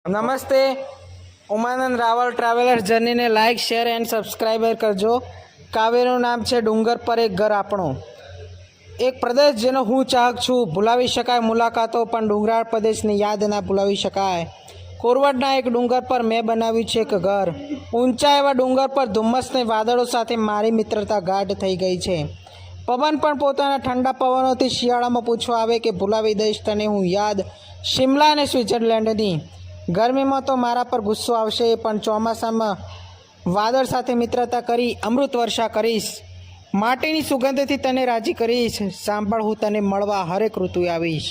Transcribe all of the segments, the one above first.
નમસ્તે, ઉમાનંદ રાવલ ટ્રાવેલર્સ જર્નીને like share and subscriber કરજો. કાવ્યનું નામ છે ડુંગર પર એક ઘર આપણું. એક પ્રદેશ જેનો હું ચાહક છું. ભૂલાવી શકાય મુલાકાતો પણ ડુંગરાળ પ્રદેશની યાદ ના ભૂલાવી શકાય. કોરવડના એક ડુંગર પર મેં બનાવ્યું છે એક ઘર. ઊંચા એવા ડુંગર પર ધુમ્મસને વાદળો સાથે મારી મિત્રતા ગાઢ થઈ ગઈ છે. પવન પણ પોતાના ઠંડા પવનોથી શિયાળામાં પૂછવા આવે કે ભૂલાવી દઈશ તને હું યાદ શિમલા અને સ્વિટ્ઝરલેન્ડની. ગરમીમાં તો મારા પર ગુસ્સો આવશે, પણ ચોમાસામાં વાદળ સાથે મિત્રતા કરી અમૃત વર્ષા કરીશ. માટીની સુગંધથી તને રાજી કરીશ. સાંભળ, હું તને મળવા હરેક ઋતુ આવીશ.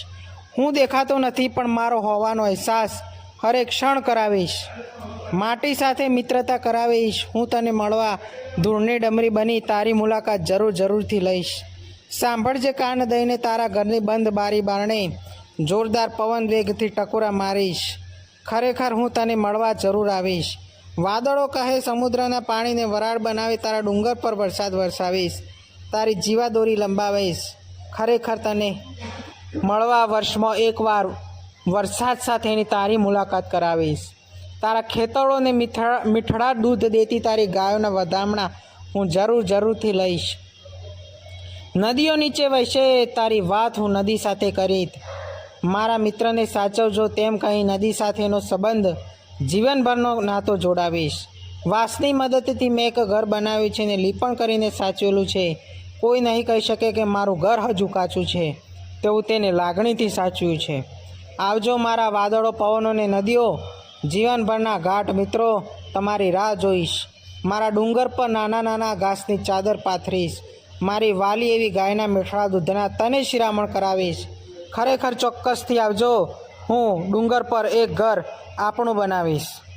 હું દેખાતો નથી પણ મારો હોવાનો અહેસાસ હરેક ક્ષણ કરાવીશ. માટી સાથે મિત્રતા કરાવીશ. હું તને મળવા ધૂળની ડમરી બની તારી મુલાકાત જરૂરથી લઈશ. સાંભળજે કાન દઈને તારા ઘરની બંધ બારી બારણે જોરદાર પવન વેગથી ટકોરા મારીશ. ખરેખર હું તને મળવા જરૂર આવીશ. વાદળો કહે સમુદ્રના પાણીને વરાળ બનાવી તારા ડુંગર પર વરસાદ વરસાવીશ. તારી જીવાદોરી લંબાવીશ. ખરેખર તને મળવા વર્ષમાં એકવાર વરસાદ સાથેની તારી મુલાકાત કરાવીશ. તારા ખેતરોને મીઠડા દૂધ દેતી તારી ગાયોના વધામણા હું જરૂરથી લઈશ. નદીઓ નીચે વહેશે તારી વાત હું નદી સાથે કરીશ. મારા મિત્રને સાચવજો તેમ કહી નદી સાથેનો સંબંધ જીવનભરનો નાતો જોડાવીશ. વાંસની મદદથી મેં એક ઘર બનાવ્યું છે ને લીપણ કરીને સાચવેલું છે. કોઈ નહીં કહી શકે કે મારું ઘર હજુ કાચું છે. તેવું તેને લાગણીથી સાચવ્યું છે. આવજો મારા વાદળો, પવનો ને નદીઓ, જીવનભરના ગાઢ મિત્રો, તમારી રાહ જોઈશ. મારા ડુંગર પર નાના ઘાસની ચાદર પાથરીશ. મારી વાલી એવી ગાયના મીઠડા દૂધના તને શિરામણ કરાવીશ. ખરેખર ચોક્કસથી આવજો. હું ડુંગર પર એક ઘર આપણું બનાવીશ.